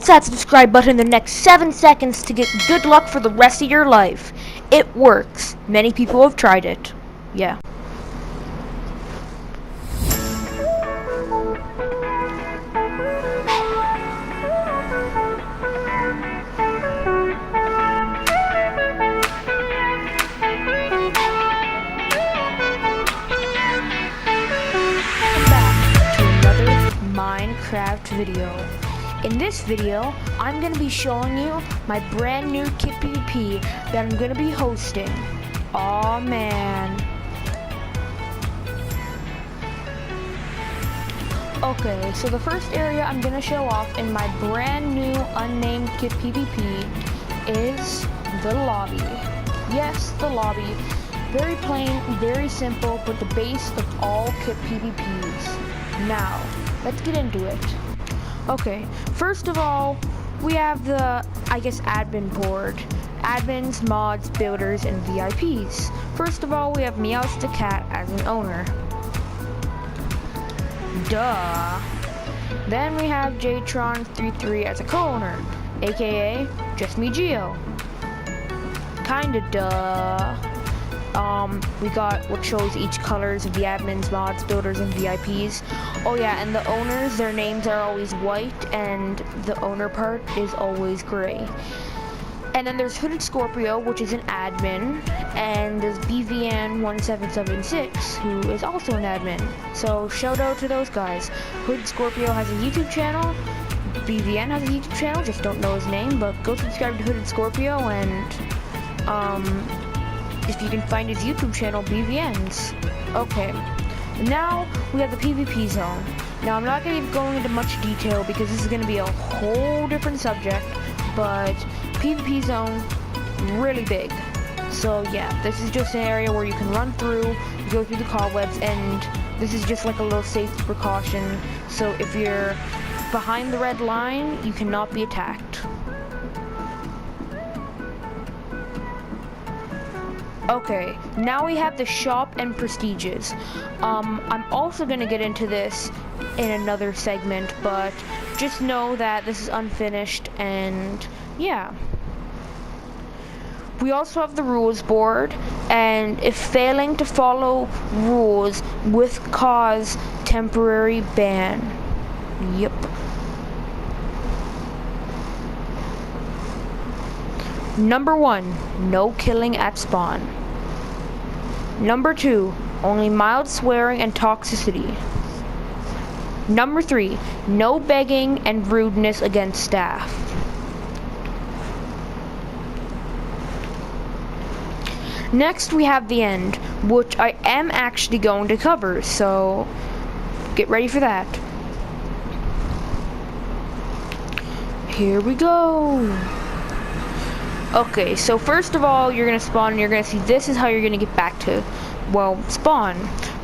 that subscribe button in the next 7 seconds to get good luck for the rest of your life. It works. Many people have tried it. Yeah. Minecraft video. In this video, I'm going to be showing you my brand new KitPvP that I'm going to be hosting. Aw, man. Okay, so the first area I'm going to show off in my brand new unnamed KitPvP is the lobby. Yes, the lobby. Very plain, very simple, but the base of all KitPvPs. Now, let's get into it. Okay, first of all, we have the, admin board. Admins, mods, builders, and VIPs. First of all, we have Meowth the cat as an owner. Duh. Then we have Jtron33 as a co-owner, aka just me Geo. Kinda duh. We got what shows each colors of the admins, mods, builders, and VIPs. Oh yeah, and the owners, their names are always white, and the owner part is always gray. And then there's Hooded Scorpio, which is an admin, and there's BVN1776, who is also an admin. So shout out to those guys. Hooded Scorpio has a YouTube channel. BVN has a YouTube channel, just don't know his name, but go subscribe to Hooded Scorpio, and if you can find his YouTube channel, BVN's. Okay, now we have the PvP zone. Now I'm not going to be going into much detail because this is going to be a whole different subject, but PvP zone, really big. So yeah, this is just an area where you can run through, go through the cobwebs, and this is just like a little safety precaution. So if you're behind the red line, you cannot be attacked. Okay, now we have the shop and prestiges. I'm also going to get into this in another segment, but just know that this is unfinished, and yeah. We also have the rules board, and if failing to follow rules with cause temporary ban. Yep. Number 1, no killing at spawn. Number 2, only mild swearing and toxicity. Number 3, no begging and rudeness against staff. Next we have the end, which I am actually going to cover, so get ready for that. Here we go. Okay, so first of all, you're gonna spawn and you're gonna see this is how you're gonna get back to, well, spawn.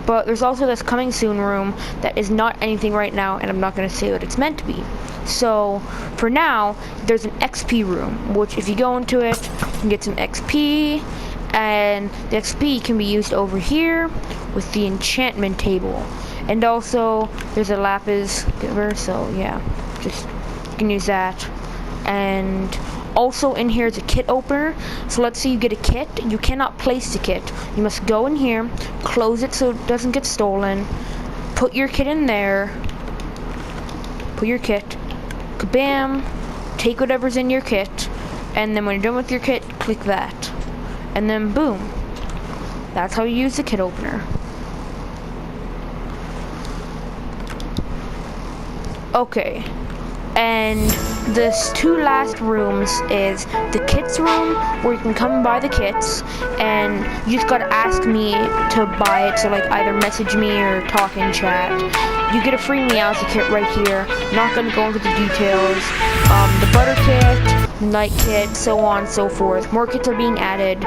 But there's also this coming soon room that is not anything right now, and I'm not gonna say what it's meant to be. So for now, there's an XP room, which if you go into it, you can get some XP, and the XP can be used over here with the enchantment table. And also, there's a lapis giver, so yeah, just you can use that. And also in here is a kit opener. So let's say you get a kit, you cannot place the kit. You must go in here, close it so it doesn't get stolen, put your kit in there, put your kit, kabam, take whatever's in your kit, and then when you're done with your kit, click that. And then boom. That's how you use the kit opener. Okay. And this 2 last rooms is the kits room, where you can come and buy the kits, and you just gotta ask me to buy it, so like either message me or talk in chat. You get a free Meowth kit right here. Not gonna go into the details. The butter kit, night kit, so on and so forth. More kits are being added.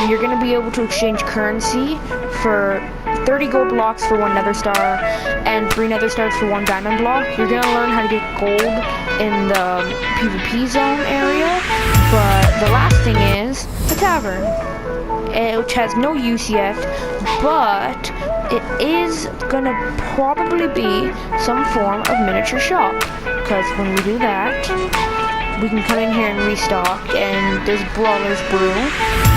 You're gonna be able to exchange currency for 30 gold blocks for 1 nether star, and 3 nether stars for 1 diamond block. You're gonna learn how to get gold in the PvP zone area, but the last thing is the tavern, which has no use yet, but it is gonna probably be some form of miniature shop. because when we do that, we can come in here and restock, and there's Brawler's Brew,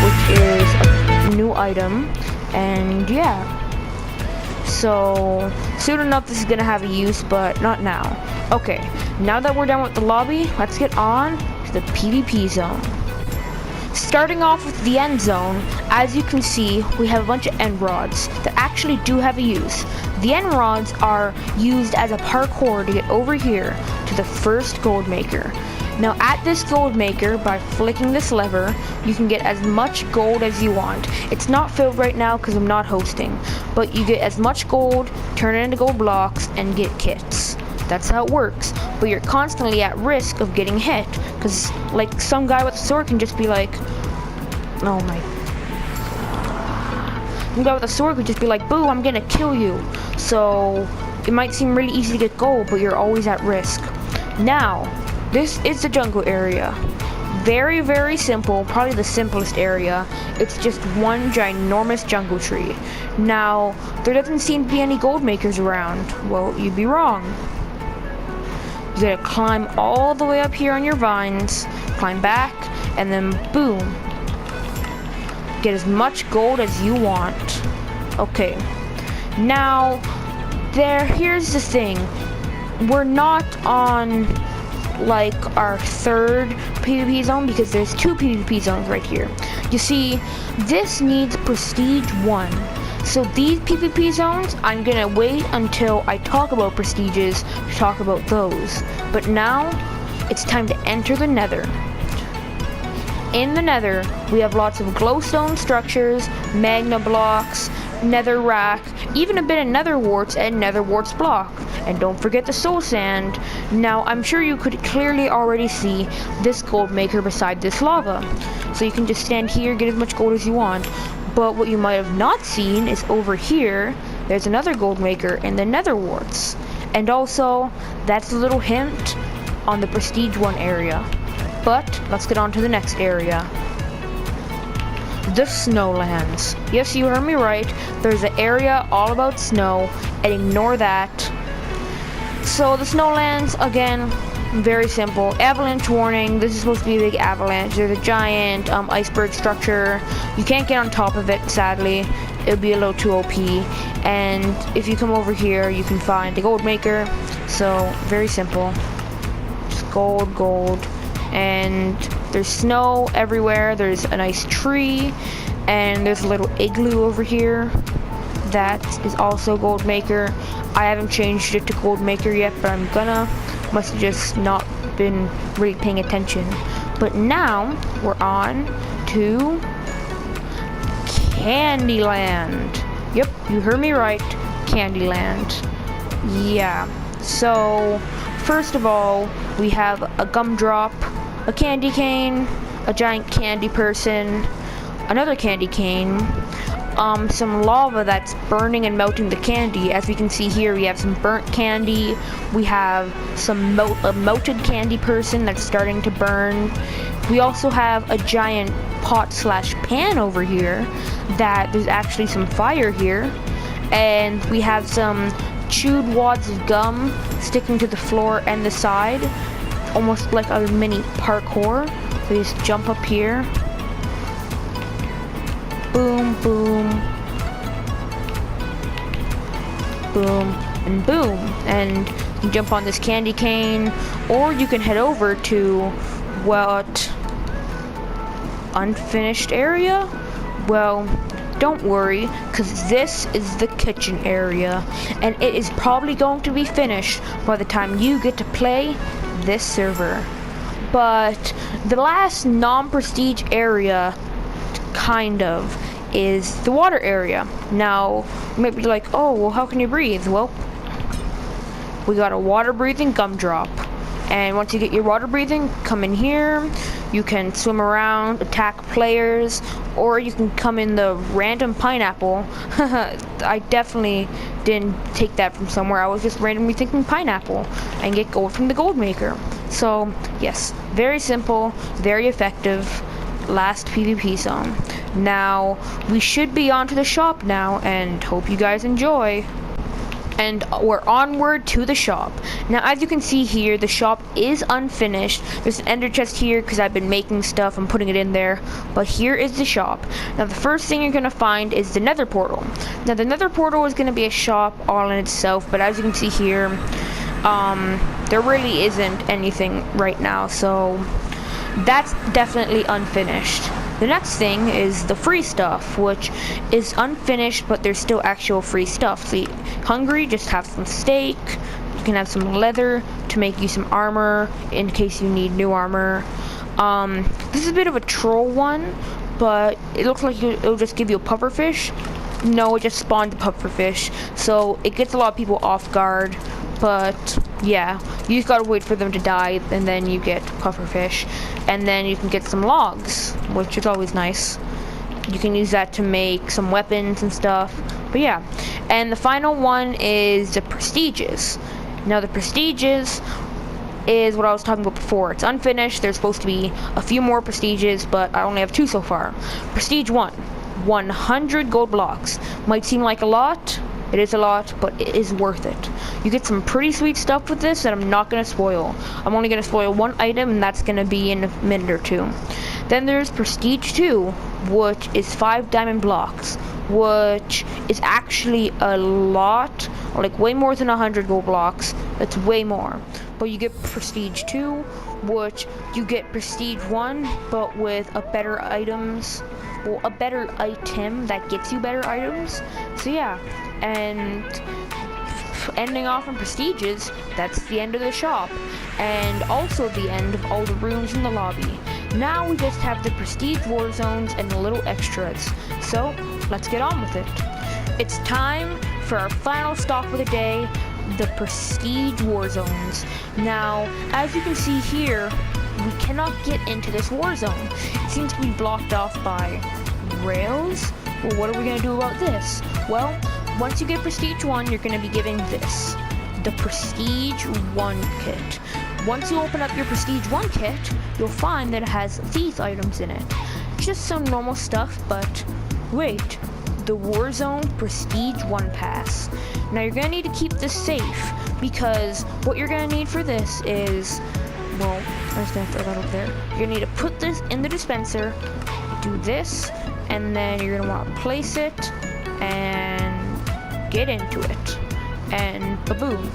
which is a new item, and yeah. So, soon enough this is gonna have a use, but not now. Okay, now that we're done with the lobby, let's get on to the PvP zone. Starting off with the end zone, as you can see, we have a bunch of end rods that actually do have a use. The end rods are used as a parkour to get over here to the first gold maker. Now at this gold maker, by flicking this lever, you can get as much gold as you want. It's not filled right now because I'm not hosting, but you get as much gold, turn it into gold blocks, and get kits. That's how it works, but you're constantly at risk of getting hit, because like some guy with a sword can just be like, oh my, some guy with a sword could just be like, boo, I'm gonna kill you. So it might seem really easy to get gold, but you're always at risk. Now, this is the jungle area. Very, very simple, probably the simplest area. It's just one ginormous jungle tree. Now, there doesn't seem to be any gold makers around. Well, you'd be wrong. You gotta climb all the way up here on your vines, climb back, and then boom. Get as much gold as you want. Okay. Now, here's the thing. We're not on like our third PvP zone because there's two PvP zones right here. You see, this needs Prestige 1. So these PvP zones, I'm gonna wait until I talk about prestiges to talk about those. But now, it's time to enter the Nether. In the Nether, we have lots of glowstone structures, magna blocks, nether rack, even a bit of nether warts and nether warts block. And don't forget the soul sand. Now, I'm sure you could clearly already see this gold maker beside this lava. So you can just stand here, get as much gold as you want. But what you might have not seen is over here, there's another gold maker in the nether warts. And also, that's a little hint on the Prestige 1 area. But, let's get on to the next area. The Snowlands. Yes, you heard me right. There's an area all about snow, and ignore that. So, the Snowlands, again, very simple. Avalanche warning. This is supposed to be a big avalanche. There's a giant iceberg structure. You can't get on top of it, sadly. It'll be a little too OP. And if you come over here, you can find the gold maker. So, very simple. Just gold, gold. And there's snow everywhere. There's a nice tree. And there's a little igloo over here. That is also gold maker. I haven't changed it to gold maker yet, but I'm gonna. Must have just not been really paying attention. But now we're on to Candyland. Yep, you heard me right. Candyland. Yeah. So first of all, we have a gumdrop, a candy cane, a giant candy person, another candy cane, some lava that's burning and melting the candy. As we can see here, we have some burnt candy. We have some a melted candy person that's starting to burn. We also have a giant pot/pan over here that there's actually some fire here. And we have some chewed wads of gum sticking to the floor and the side, almost like a mini parkour. We just jump up here. Boom, boom, boom, and boom. And you can jump on this candy cane, or you can head over to what? Unfinished area? Well, don't worry, because this is the kitchen area, and it is probably going to be finished by the time you get to play this server. But the last non-prestige area, kind of, is the water area. Now, you might be like, oh, well, how can you breathe? Well, we got a water-breathing gumdrop. And once you get your water breathing, come in here. You can swim around, attack players, or you can come in the random pineapple. I definitely didn't take that from somewhere. I was just randomly thinking pineapple and get gold from the gold maker. So, yes, very simple, very effective. Last PvP zone. Now, we should be onto the shop now, and hope you guys enjoy. and we're onward to the shop. Now, as you can see here, the shop is unfinished. There's an ender chest here because I've been making stuff and putting it in there, but here is the shop. Now, the first thing you're going to find is the nether portal. Now, the nether portal is going to be a shop all in itself, but as you can see here, there really isn't anything right now, so that's definitely unfinished. The next thing is the free stuff, which is unfinished, but there's still actual free stuff. So hungry, just have some steak. You can have some leather to make you some armor in case you need new armor. This is a bit of a troll one, but it looks like it'll just give you a pufferfish. No, it just spawned a pufferfish, so it gets a lot of people off guard. But yeah, you just gotta wait for them to die, and then you get pufferfish, and then you can get some logs, which is always nice. You can use that to make some weapons and stuff. But yeah, and the final one is the prestiges. Now the prestiges is what I was talking about before. It's unfinished. There's supposed to be a few more prestiges, but I only have 2 so far. Prestige 1, 100 gold blocks. Might seem like a lot. It is a lot, but it is worth it. You get some pretty sweet stuff with this that I'm not going to spoil. I'm only going to spoil one item, and that's going to be in a minute or two. Then there's Prestige 2, which is 5 diamond blocks, which is actually a lot, like way more than 100 gold blocks. That's way more. But you get Prestige 2, which you get Prestige 1, but with a better items, well, a better item that gets you better items. So yeah, and ending off on prestiges, that's the end of the shop, and also the end of all the rooms in the lobby. Now we just have the prestige war zones and the little extras. So let's get on with it. It's time for our final stop of the day, the prestige war zones. Now, as you can see here, we cannot get into this war zone. It seems to be blocked off by rails. Well, what are we going to do about this? Well, once you get Prestige 1, you're going to be given this, the Prestige 1 kit. Once you open up your Prestige 1 kit, you'll find that it has these items in it. Just some normal stuff, but wait, the Warzone Prestige 1 Pass. Now you're going to need to keep this safe, because what you're going to need for this is, well, I'm just going to throw that over there. You're going to need to put this in the dispenser, do this, and then you're going to want to place it, and get into it, and ba-boom.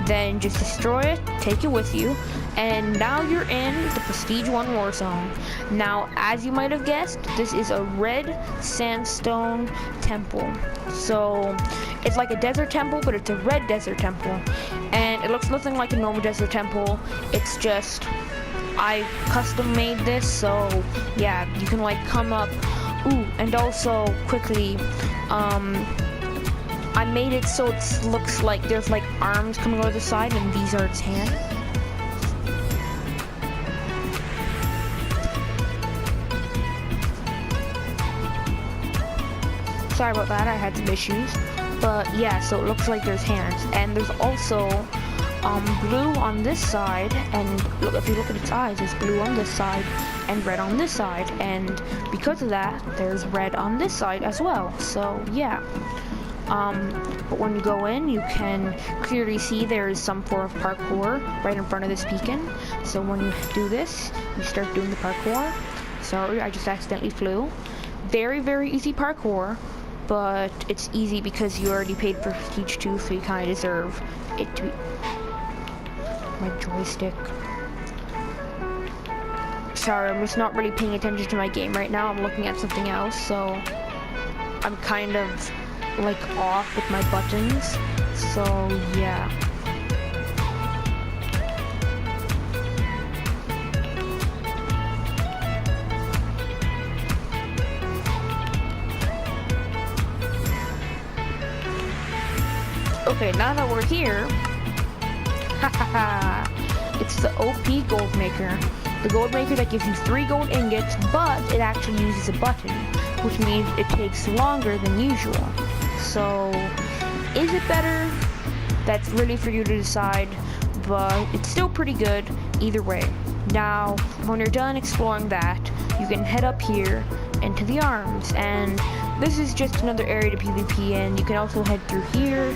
Then just destroy it, take it with you, and now you're in the Prestige 1 War Zone. Now, as you might have guessed, this is a red sandstone temple. So, it's like a desert temple, but it's a red desert temple. And it looks nothing like a normal desert temple. It's just, I custom made this, so yeah, you can like come up. Ooh, and also, quickly, I made it so it looks like there's like arms coming over the side, and these are its hands. Sorry about that, I had some issues. But yeah, so it looks like there's hands. And there's also blue on this side, and look, if you look at its eyes, there's blue on this side and red on this side. And because of that, there's red on this side as well. So yeah. But when you go in, you can clearly see there is some form of parkour right in front of this beacon. So when you do this, you start doing the parkour. Sorry, I just accidentally flew. Very, very easy parkour, but it's easy because you already paid for Prestige 2, so you kind of deserve it to be... My joystick. Sorry, I'm just not really paying attention to my game right now. I'm looking at something else, so I'm kind of like off with my buttons, so yeah. Okay, now that we're here, it's the OP gold maker. The gold maker that gives you 3 gold ingots, but it actually uses a button, which means it takes longer than usual. So, is it better? That's really for you to decide, but it's still pretty good either way. Now, when you're done exploring that, you can head up here into the arms, and this is just another area to PvP in. You can also head through here,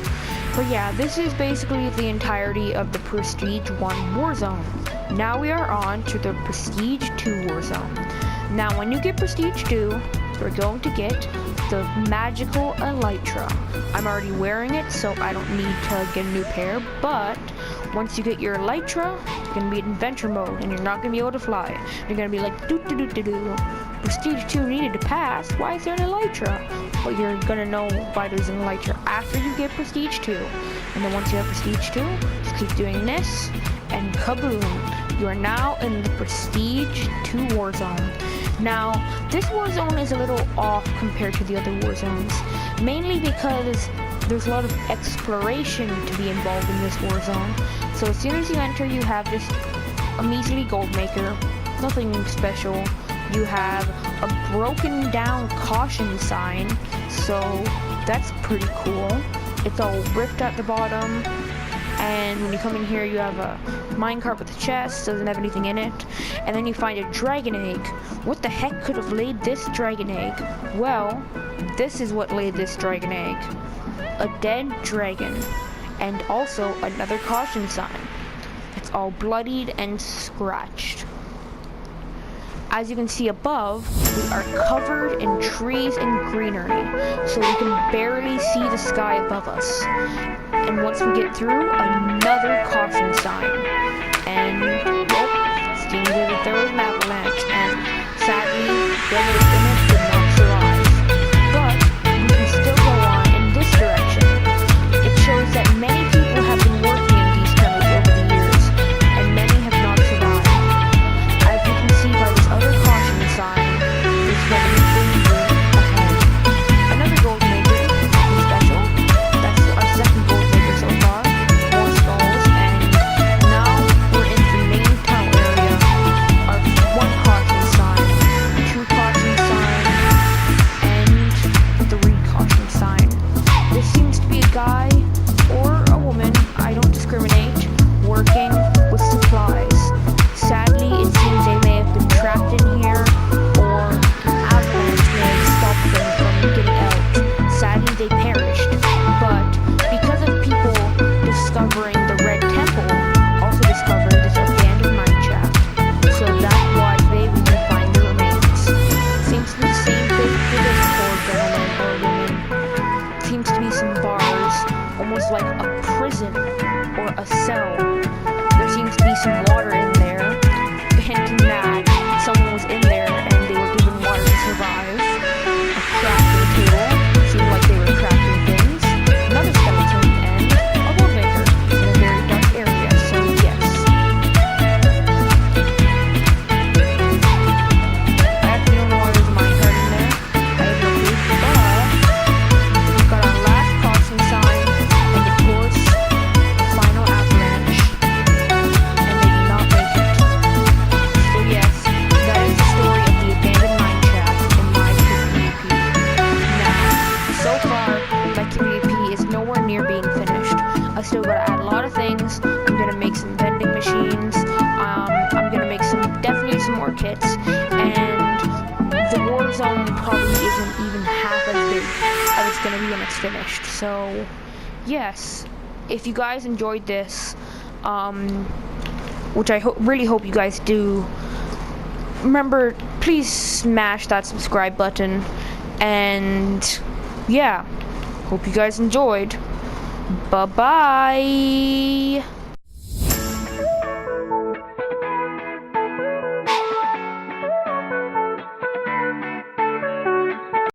But yeah, this is basically the entirety of the Prestige 1 Warzone. Now we are on to the Prestige 2 Warzone. Now when you get Prestige 2, you're going to get the magical Elytra. I'm already wearing it, so I don't need to get a new pair, but once you get your Elytra, you're going to be in adventure mode, and you're not going to be able to fly. You're going to be like, doo-doo-doo-doo-doo. Prestige 2 needed to pass. Why is there an Elytra? Well, you're going to know why there's an Elytra after you get Prestige 2. And then once you have Prestige 2, just keep doing this, and kaboom! You are now in the Prestige 2 Warzone. Now, this Warzone is a little off compared to the other Warzones, mainly because there's a lot of exploration to be involved in this Warzone. So as soon as you enter, you have just a measly gold maker, nothing special. You have a broken down caution sign, so that's pretty cool. It's all ripped at the bottom, and when you come in here, you have a minecart with a chest, doesn't have anything in it, and then you find a dragon egg. What the heck could have laid this dragon egg? Well, this is what laid this dragon egg. A dead dragon, and also another caution sign. It's all bloodied and scratched. As you can see above, we are covered in trees and greenery, so we can barely see the sky above us. And once we get through, another caution sign. And, well, it seems that there was an avalanche, and sadly, whoever was in it did not survive. But we can still go on in this direction. It shows that many people have been working in these tunnels over the years, and many have not survived. As you can see by this other caution sign, there's going to be danger ahead. Another gold maker, nothing special. That's our second gold maker so far. More skulls, and now we're in the main tunnel area. Our one caution sign, two caution sign, and three caution sign. This seems to be a guy or a woman, I don't discriminate, working with supplies. Sadly, it seems they may have been trapped in here, or an avalanche may have stopped them from getting out. Sadly, they perished. But because of people discovering the Red Temple, also discovered this abandoned mine shaft, so that's why they can find the remains. Seems to be the same thing for this poor gentleman or woman. Seems to be some bars, almost like a prison or a cell. There seems to be some water in there, hinting that someone was in there and they were given water to survive. A crafting table, seemed like they were crafting things. Another skeleton, and a gold maker in a very dark area, so yes. I actually don't know why there's a minecart in there. I have no clue, but we've got our last caution sign, and of course, the final avalanche, and they did not make it. So yes, that is the story of the abandoned mine shaft in my KitPvP. Now, so far, my KitPvP is nowhere near being finished. I still gotta add a lot of things. I'm gonna make some vending machines. I'm gonna make definitely some more kits, and the Warzone probably isn't even half as big as it's gonna be when it's finished. So, yes, if you guys enjoyed this, which I really hope you guys do, remember, please smash that subscribe button, and yeah, hope you guys enjoyed. Bye-bye.